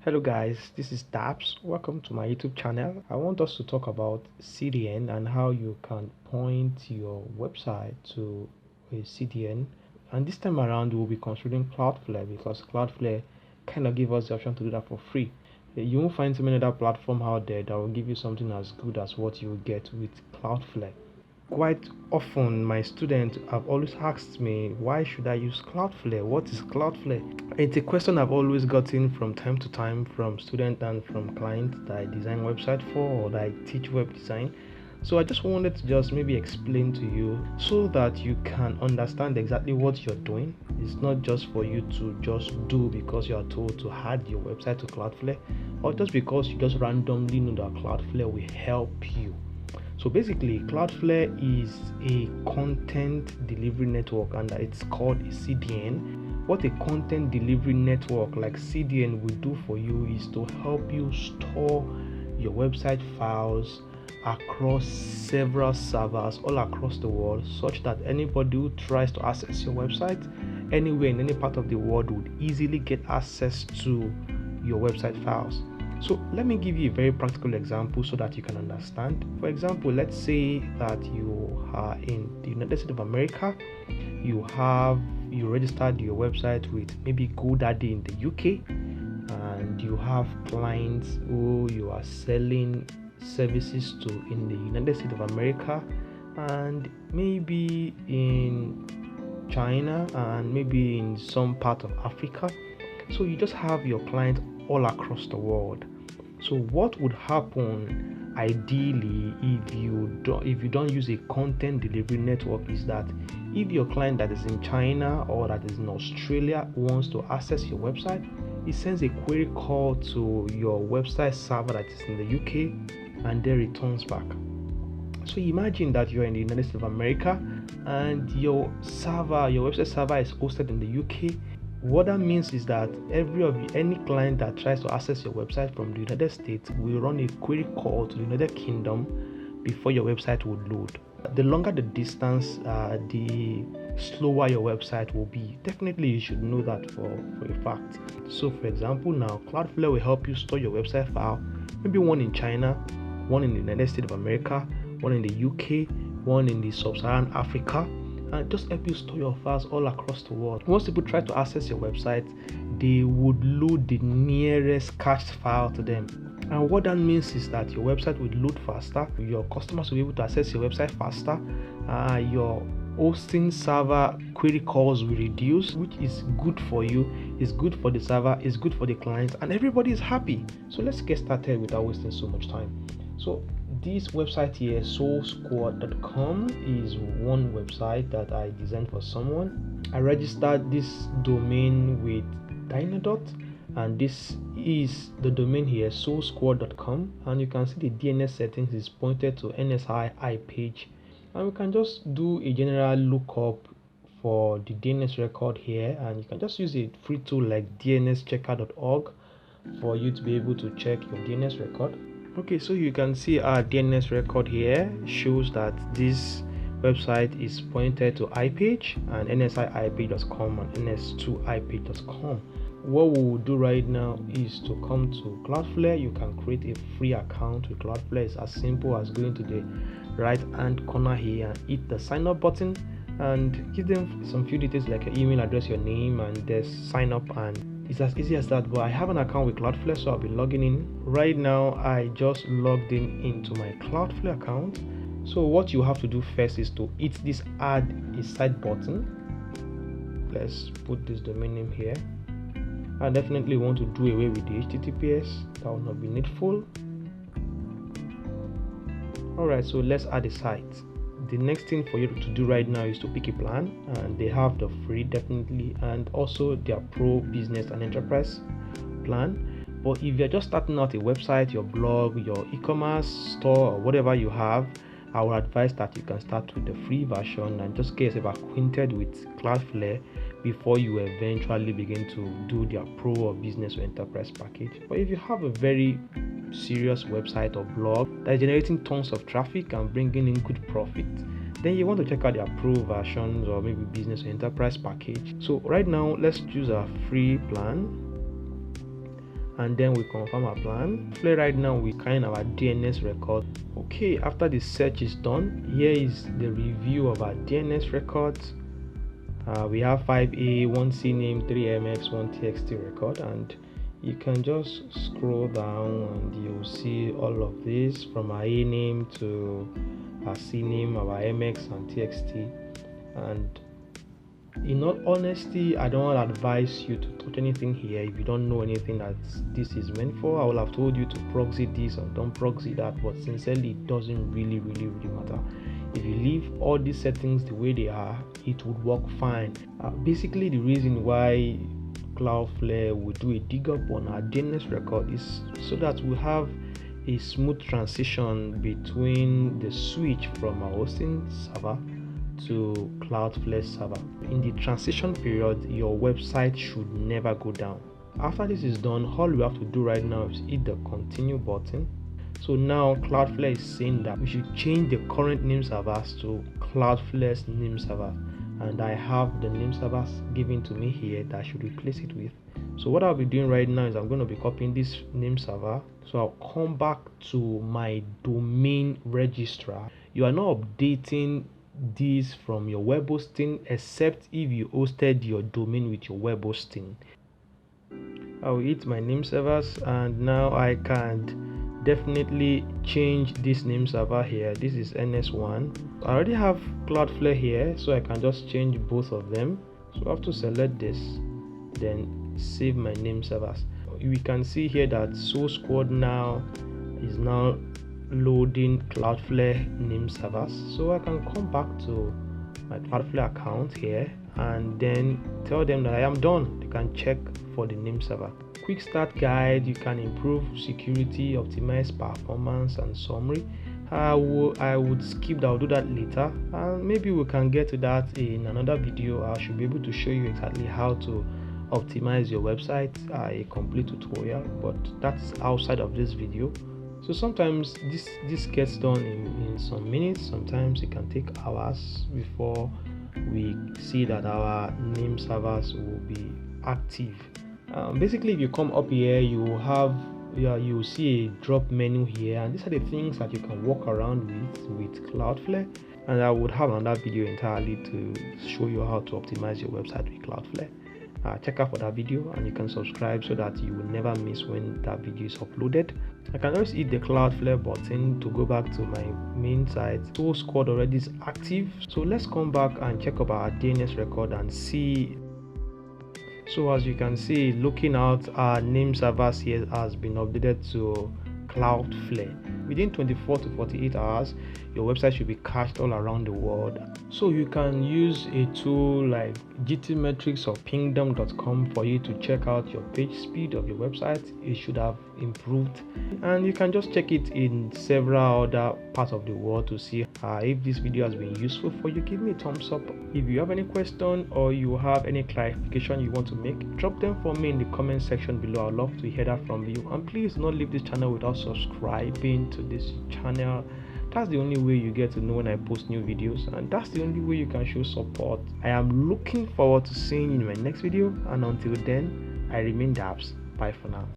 Hello guys, this is Daps. Welcome to my YouTube channel. I want us to talk about CDN and how you can point your website to a CDN. And this time around we'll be considering Cloudflare because Cloudflare kind of give us the option to do that for free. You won't find so many other platforms out there that will give you something as good as what you will get with Cloudflare. Quite often my students have always asked me, why should I use Cloudflare? What is Cloudflare? It's a question I've always gotten from time to time from students and from clients that I design website for or that I teach web design. So I just wanted to just maybe explain to you so that you can understand exactly what you're doing. It's not just for you to just do because you are told to add your website to Cloudflare or just because you just randomly know that Cloudflare will help you. So basically, Cloudflare is a content delivery network and it's called a CDN. What a content delivery network like CDN will do for you is to help you store your website files across several servers all across the world, such that anybody who tries to access your website anywhere in any part of the world would easily get access to your website files. So let me give you a very practical example so that you can understand. For example, let's say that you are in the United States of America. You registered your website with maybe GoDaddy in the UK, and you have clients who you are selling services to in the United States of America and maybe in China and maybe in some part of Africa. So you just have your clients all across the world. So what would happen ideally if you don't use a content delivery network is that if your client that is in China or that is in Australia wants to access your website, it sends a query call to your website server that is in the UK and then returns back. So imagine that you're in the United States of America and your website server is hosted in the UK. What that means is that any client that tries to access your website from the United States will run a query call to the United Kingdom before your website would load. The longer the distance, the slower your website will be. Definitely you should know that for a fact. So for example, now Cloudflare will help you store your website file, maybe one in China, one in the United States of America, one in the UK, one in the Sub-Saharan Africa, and just help you store your files all across the world. Most people try to access your website, they would load the nearest cached file to them. And what that means is that your website will load faster, your customers will be able to access your website faster, your hosting server query calls will reduce, which is good for you, is good for the server, is good for the clients, and everybody is happy. So let's get started without wasting so much time. So this website here, soulsquad.com, is one website that I designed for someone. I registered this domain with Dynadot, and this is the domain here, soulsquad.com, and you can see the DNS settings is pointed to NSI page, and we can just do a general lookup for the DNS record here, and you can just use a free tool like dnschecker.org for you to be able to check your DNS record. Okay, so you can see our DNS record here shows that this website is pointed to iPage and nsiipage.com and ns2ipage.com. What we will do right now is to come to Cloudflare. You can create a free account with Cloudflare. It's as simple as going to the right hand corner here and hit the sign up button and give them some few details like your email address, your name, and just sign up, and it's as easy as that. But I have an account with Cloudflare, so I'll be logging in. Right now I just logged into my Cloudflare account. So what you have to do first is to hit this add a site button. Let's put this domain name here. I definitely want to do away with the HTTPS. That will not be needful. Alright, so let's add a site. The next thing for you to do right now is to pick a plan, and they have the free definitely and also their pro, business and enterprise plan. But if you're just starting out a website, your blog, your e-commerce store, or whatever you have, I would advise that you can start with the free version and just get yourself acquainted with Cloudflare before you eventually begin to do their pro or business or enterprise package. But if you have a very serious website or blog that is generating tons of traffic and bringing in good profit, then you want to check out their pro versions or maybe business or enterprise package. So right now let's choose a free plan, and then we confirm our plan. Right now we kind our DNS record. Okay, after the search is done, here is the review of our DNS records. We have 5A, 1 CNAME, 3 MX, 1 TXT record, and you can just scroll down and you'll see all of this from our A name to our CNAME, our MX and TXT. And in all honesty, I don't advise you to touch anything here if you don't know anything that this is meant for. I will have told you to proxy this or don't proxy that, but sincerely it doesn't really matter. If you leave all these settings the way they are, it would work fine. Basically, the reason why Cloudflare will do a dig up on our DNS record is so that we have a smooth transition between the switch from our hosting server to Cloudflare server. In the transition period, your website should never go down. After this is done, all we have to do right now is hit the continue button. So now Cloudflare is saying that we should change the current name servers to Cloudflare's name server, and I have the name servers given to me here that I should replace it with. So what I'll be doing right now is I'm going to be copying this name server. So I'll come back to my domain registrar. You are not updating this from your web hosting except if you hosted your domain with your web hosting. I'll hit my name servers, and now I can definitely change this name server here. This is NS1. I already have Cloudflare here, so I can just change both of them. So I have to select this, then save my name servers. We can see here that source squad now is now loading Cloudflare name servers. So I can come back to my Cloudflare account here and then tell them that I am done. They can check for the name server. Quick start guide, you can improve security, optimize performance and summary. I would skip that. I'll do that later, and maybe we can get to that in another video. I should be able to show you exactly how to optimize your website, a complete tutorial, but that's outside of this video. So sometimes this gets done in some minutes. Sometimes it can take hours before we see that our name servers will be active. Basically, if you come up here, you will see a drop menu here, and these are the things that you can walk around with Cloudflare. And I would have another video entirely to show you how to optimize your website with Cloudflare. Check out for that video, and you can subscribe so that you will never miss when that video is uploaded. I can always hit the Cloudflare button to go back to my main site. Source squad already is active, so let's come back and check up our DNS record and see. So as you can see, looking out, our name servers here has been updated to Cloudflare. Within 24 to 48 hours, your website should be cached all around the world. So you can use a tool like GTmetrix or pingdom.com for you to check out your page speed of your website. It should have improved, and you can just check it in several other parts of the world to see if this video has been useful for you. Give me a thumbs up. If you have any question or you have any clarification you want to make, drop them for me in the comment section below. I'd love to hear that from you. And please do not leave this channel without subscribing to this channel. That's the only way you get to know when I post new videos, and that's the only way you can show support. I am looking forward to seeing you in my next video, and until then, I remain Dabs. Bye for now.